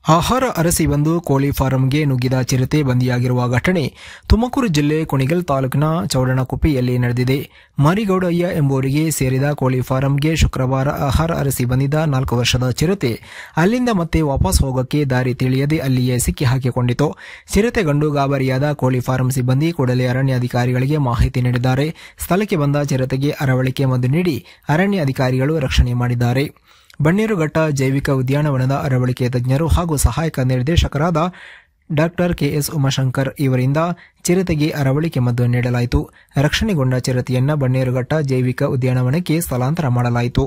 ಆಹಾರ ಅರಸಿ ಬಂದು ಕೋಳಿ ಫಾರಂಗೆ ನುಗ್ಗಿದ ಚಿರತೆ ಬಂದಿಯಾಗಿರುವ ಘಟನೆ ತುಮಕೂರು ಜಿಲ್ಲೆ ಕುಣಿಗಲ್ ತಾಲೂಕಿನ ಚೌಡನಕುಪ್ಪೆಯಲ್ಲಿ ನಡೆದಿದೆ. ಮರಿಗೌಡಯ್ಯ ಎಂಬುವರಿಗೆ ಸೇರಿದ ಕೋಳಿ ಫಾರಂಗೆ ಶುಕ್ರವಾರ ಆಹಾರ ಅರಸಿ ಬಂದಿದ್ದ 4 ವರ್ಷದ ಚಿರತೆ ಅಲ್ಲಿಂದ ಮತ್ತೆ ವಾಪಸ್ ಹೋಗಕ್ಕೆ ದಾರಿ ತಿಳಿಯದೆ ಅಲ್ಲಿಯೇ ಸಿಕ್ಕಿ ಹಾಕಿಕೊಂಡಿತು. ಚಿರತೆ ಗಂಡು ಗಾಬರಿಯಾದ ಕೋಳಿ ಫಾರಂ ಸಿಬ್ಬಂದಿ ಕೂಡಲೇ ಅರಣ್ಯಾಧಿಕಾರಿಗಳಿಗೆ ಮಾಹಿತಿ ನೀಡಿದ್ದಾರೆ. ಸ್ಥಳಕ್ಕೆ ಬಂದ ಚಿರತೆಗೆ ಅರವಳಿಕೆ ಮದ್ದು ನೀಡಿ ಅರಣ್ಯ ಅಧಿಕಾರಿಗಳು ರಕ್ಷಣೆ ಮಾಡಿದ್ದಾರೆ. ಬನ್ನೇರುಘಟ್ಟ ಜೈವಿಕ ಉದ್ಯಾನವನದ ಅರವಳಿಕೆ ತಜ್ಞರು ಹಾಗೂ ಸಹಾಯಕ ನಿರ್ದೇಶಕರಾದ ಡಾ ಕೆಎಸ್ ಉಮಾಶಂಕರ್ ಇವರಿಂದ ಚಿರತೆಗೆ ಅರವಳಿಕೆ ಮದ್ದು ನೀಡಲಾಯಿತು. ರಕ್ಷಣೆಗೊಂಡ ಚಿರತೆಯನ್ನ ಬನ್ನೇರುಘಟ್ಟ ಜೈವಿಕ ಉದ್ಯಾನವನಕ್ಕೆ ಸ್ಥಳಾಂತರ ಮಾಡಲಾಯಿತು.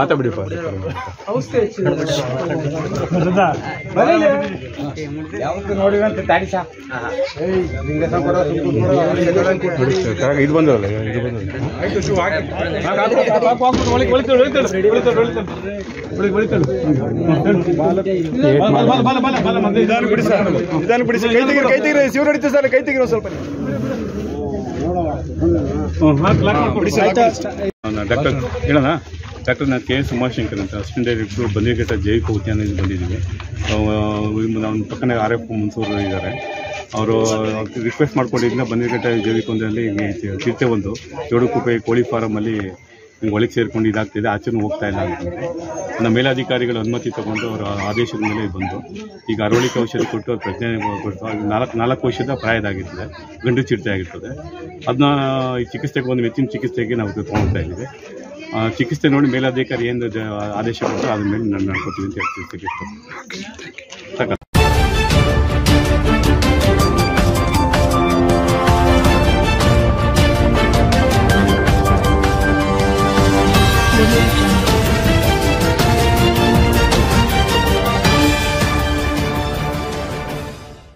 ಮಾತಾಡಿ ಇದು ಬಂದಲ್ಲ ಕೈ ತೆಗಿರಿ ಶಿವ ನಡೀತೆ ಸರ್, ಕೈ ತೆಗಿರೋ ಸ್ವಲ್ಪ. ಡಾಕ್ಟರ್ ನಾನು ಕೆಎಸ್ ಉಮಾಶಂಕರ್ ಅಂತ ಅಸಿಸ್ಟೆಂಟ್ ಡೈರೆಕ್ಟರ್ ಬನ್ನೇರುಘಟ್ಟ ಜೈವಿಕ ಉದ್ಯಾನದಿಂದ ಬಂದಿದ್ದೀವಿ. ನಮ್ಮ ಪಕ್ಕನೇ RF ಮುನ್ಸೂರು ಇದ್ದಾರೆ. ಅವರು ರಿಕ್ವೆಸ್ಟ್ ಮಾಡ್ಕೊಂಡಿದ್ದರಿಂದ ಬನ್ನೇರುಘಟ್ಟ ಜೈವಿಕ ಉದ್ಯಾನದಲ್ಲಿ ಚಿರತೆ ಒಂದು ಚೌಡನಕುಪ್ಪೆ ಕೋಳಿ ಫಾರಮಲ್ಲಿ ಒಳಗೆ ಸೇರ್ಕೊಂಡು ಇದಾಗ್ತಿದೆ, ಆಚೆನೂ ಹೋಗ್ತಾ ಇಲ್ಲ ಅಂತಂದರೆ ನಮ್ಮ ಮೇಲಾಧಿಕಾರಿಗಳ ಅನುಮತಿ ತಗೊಂಡು ಅವರ ಆದೇಶದ ಮೇಲೆ ಬಂದು ಈಗ ಅರವಳಿಕೆ ಔಷಧಿ ಕೊಟ್ಟು ಅವ್ರು ಪ್ರಜ್ಞೆ ಕೊಟ್ಟು 4 ವರ್ಷದ ಪ್ರಾಯದಾಗಿರ್ತದೆ, ಗಂಡು ಚಿರತೆ ಆಗಿರ್ತದೆ. ಅದನ್ನ ಚಿಕಿತ್ಸೆಗೆ ಒಂದು ಹೆಚ್ಚಿನ ಚಿಕಿತ್ಸೆಗೆ ನಾವು ತೊಗೊಳ್ತಾ ಇದ್ದೀವಿ. ಚಿಕಿತ್ಸೆ ನೋಡಿ ಮೇಲಾಧಿಕಾರಿ ಏನು ಆದೇಶ ಕೊಟ್ಟು ಅದ್ರ ಮೇಲೆ ನಾನು ನಡ್ಕೊತೀವಿ ಅಂತ ಹೇಳ್ತೀವಿ. ಸಾಕ